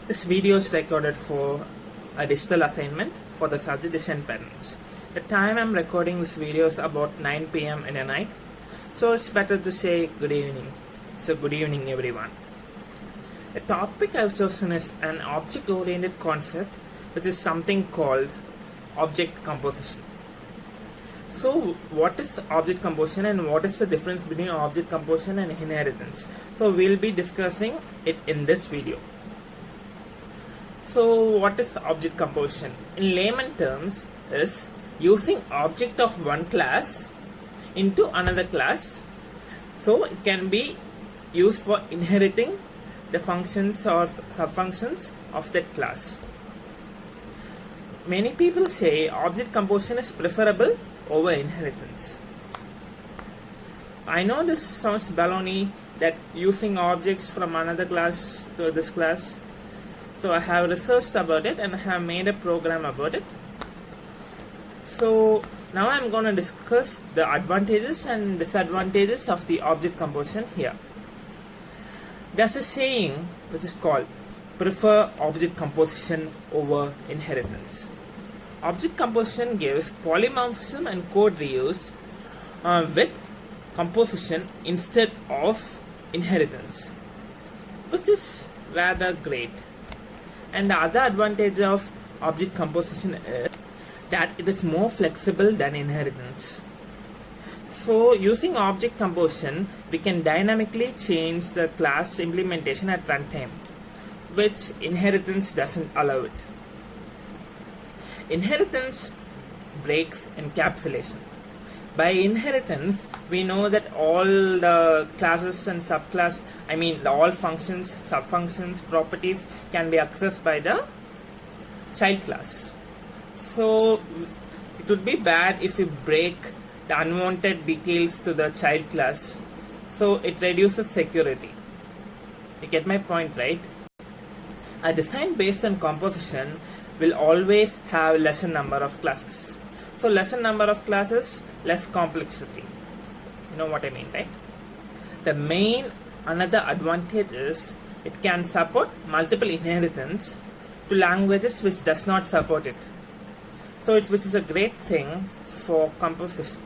This video is recorded for a digital assignment for the subject Asian parents. The time I'm recording this video is about 9 p.m. in the night, so it's better to say good evening. So good evening everyone. The topic I've chosen is an object-oriented concept, which is something called object composition. So what is object composition and what is the difference between object composition and inheritance? So we'll be discussing it in this video. So what is object composition? In layman terms is using object of one class into another class. So it can be used for inheriting the functions or subfunctions of that class. Many people say object composition is preferable over inheritance. I know this sounds baloney that using objects from another class to this class. So I have researched about it and I have made a program about it. So now I'm going to discuss the advantages and disadvantages of the object composition here. There's a saying which is called prefer object composition over inheritance. Object composition gives polymorphism and code reuse with composition instead of inheritance, which is rather great. And the other advantage of object composition is that it is more flexible than inheritance. So using object composition, we can dynamically change the class implementation at runtime, which inheritance doesn't allow it. Inheritance breaks encapsulation. By inheritance, we know that all the classes and subclass, all functions, subfunctions, properties can be accessed by the child class. So it would be bad if we break the unwanted details to the child class. So it reduces security. You get my point, right? A design based on composition will always have lesser number of classes. So lesser number of classes, less complexity. You know what I mean, right? The main another advantage is it can support multiple inheritance to languages which does not support it. So which is a great thing for composition.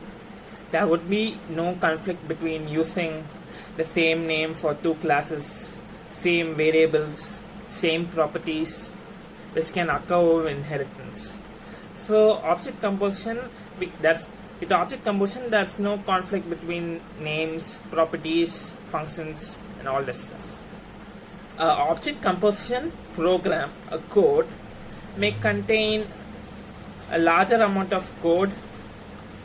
There would be no conflict between using the same name for two classes, same variables, same properties, which can occur over inheritance. So object composition, with object composition there's no conflict between names, properties, functions and all this stuff. Object composition program, a code, may contain a larger amount of code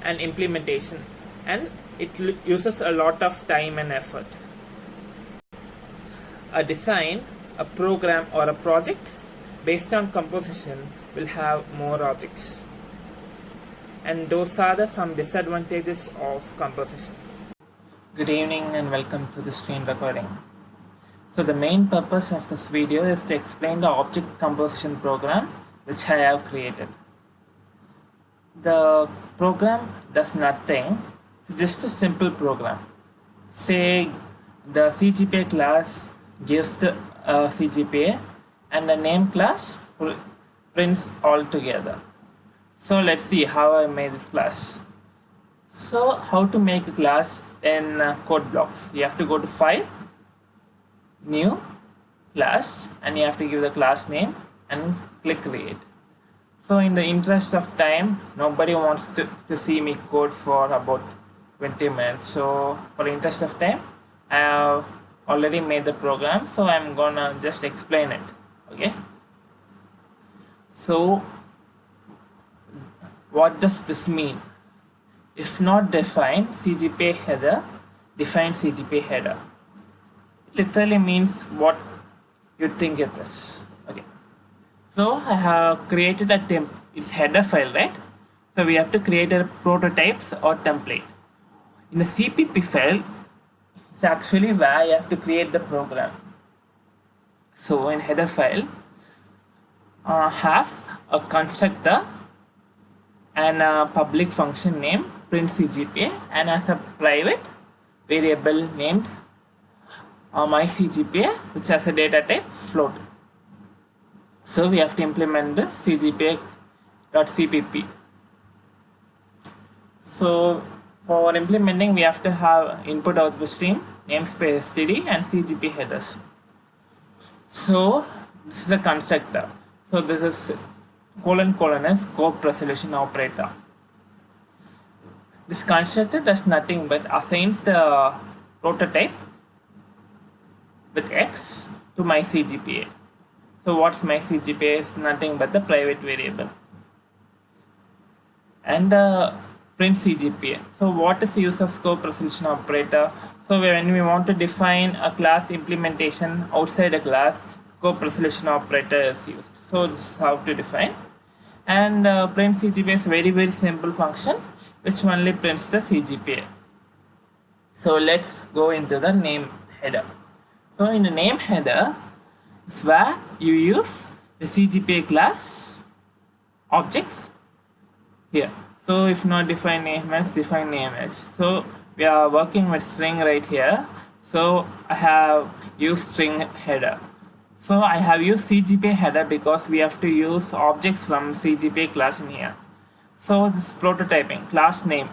and implementation, and it uses a lot of time and effort. A design, a program or a project based on composition will have more objects, and those are the some disadvantages of composition. Good evening and welcome to the screen recording. So the main purpose of this video is to explain the object composition program which I have created. The program does nothing, it's just a simple program. Say the CGPA class gives the CGPA and the name class prints all together. So let's see how I made this class. So how to make a class in code blocks? You have to go to File, New, Class, and you have to give the class name and click Create. So in the interest of time, nobody wants to see me code for about 20 minutes. So for the interest of time, I have already made the program, so I'm gonna just explain it. Okay, so what does this mean? If not define CGPA header, define CGPA header. It literally means what you think it is. Okay, so I have created a it's header file, right? So we have to create a prototypes or template. In the CPP file, it's actually where you have to create the program. So in header file, has a constructor and a public function name print CGPA, and as a private variable named my CGPA, which has a data type float. So we have to implement this cgpa.cpp. So for implementing, we have to have input output stream, namespace std, and cgp headers. So this is a constructor. So this is colon is scope resolution operator. This constructor does nothing but assigns the prototype with x to my cgpa. So what's my cgpa is nothing but the private variable. And print cgpa. So what is the use of scope resolution operator? So when we want to define a class implementation outside a class, scope resolution operator is used. So this is how to define. And print cgpa is very simple function which only prints the cgpa. So let's go into the name header. So in the name header is where you use the cgpa class objects here. So if not define name edge, define name edge. So we are working with string right here. So I have used string header. So I have used cgpa header because we have to use objects from cgpa class in here. So this prototyping class name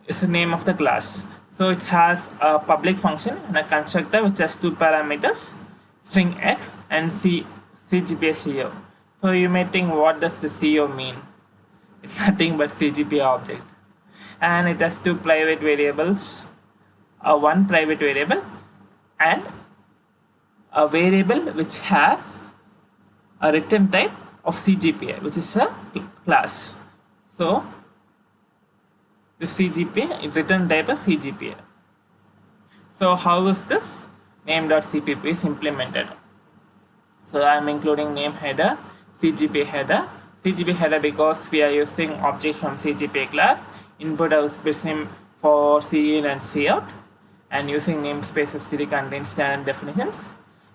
is the name of the class. So it has a public function and a constructor which has two parameters, string x and cgpa co. So you may think, what does the co mean? It's nothing but cgpa object, and it has two private variables, one private variable and a variable which has a return type of cgpa, which is a class. So the cgpa return type is cgpa. So how is this name.cpp is implemented? So I am including name header, cgpa header because we are using objects from cgpa class, input output stream for cin and cout, and using namespace std contains standard definitions.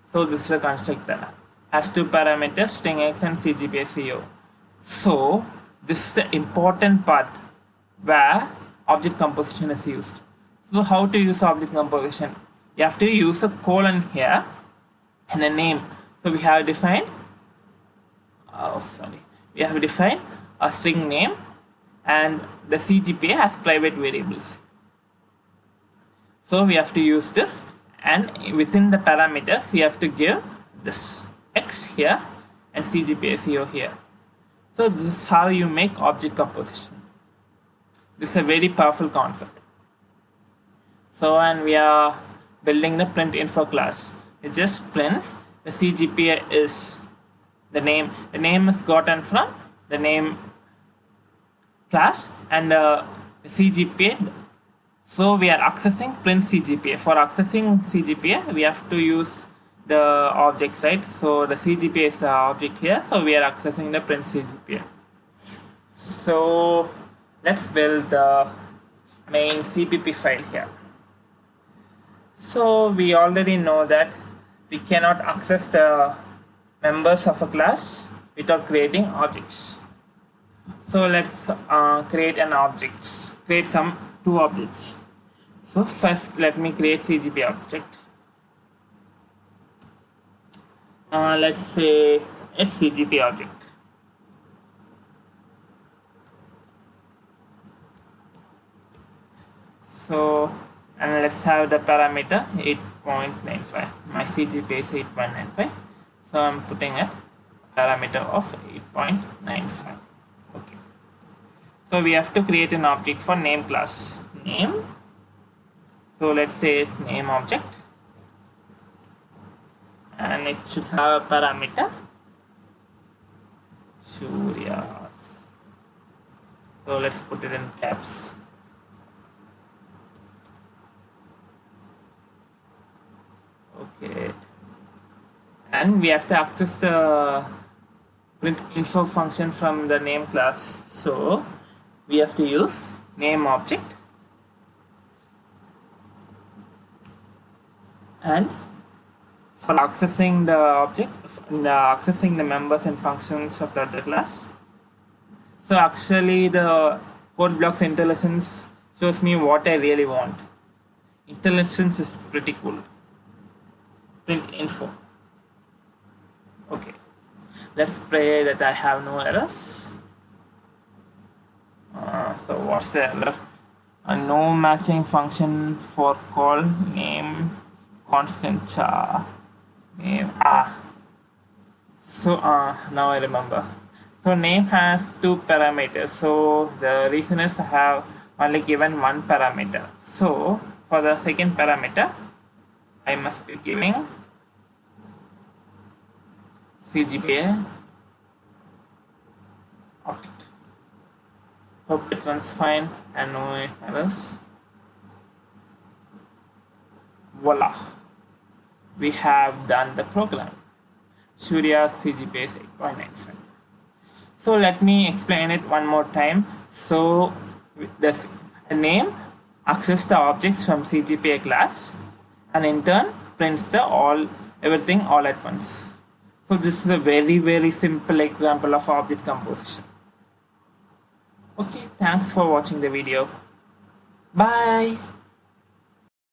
So this is a constructor, has two parameters, string x and cgpa co. So this is the important part where object composition is used. So how to use object composition? You have to use a colon here and a name. So we have defined we have defined a string name and the cgpa has private variables. So we have to use this, and within the parameters we have to give this x here and cgpa co here. So this is how you make object composition. This is a very powerful concept. So and we are building the print info class. It just prints the cgpa is the name. The name is gotten from the name class and the cgpa. So we are accessing print cgpa. For accessing cgpa we have to use the objects, right? So the cgpa is the object here, so we are accessing the print cgpa. So let's build the main cpp file here. So we already know that we cannot access the members of a class without creating objects. So let's create two objects. So first let me create cgp object. Let's say it's cgp object. So and let's have the parameter 8.95. My cgp is 8.95. So I'm putting a parameter of 8.95. Okay. So we have to create an object for name class. Name. So let's say name object. And it should have a parameter Suryas. So let's put it in caps. Okay. And we have to access the print info function from the name class. So we have to use name object, and for accessing the object, accessing the members and functions of the other class. So actually the code blocks IntelliSense shows me what I really want. IntelliSense is pretty cool. Print info. Okay. Let's pray that I have no errors. So what's the error? A no matching function for call name constant name. So now I remember. So name has two parameters. So the reason is I have only given one parameter. So for the second parameter, I must be giving CGPA object. Hope it runs fine and no errors. Voila! We have done the program. Surya CGPA is 8.95. So let me explain it one more time. So the name accesses the objects from CGPA class and in turn prints the everything all at once. So this is a very simple example of object composition. Okay, thanks for watching the video. Bye.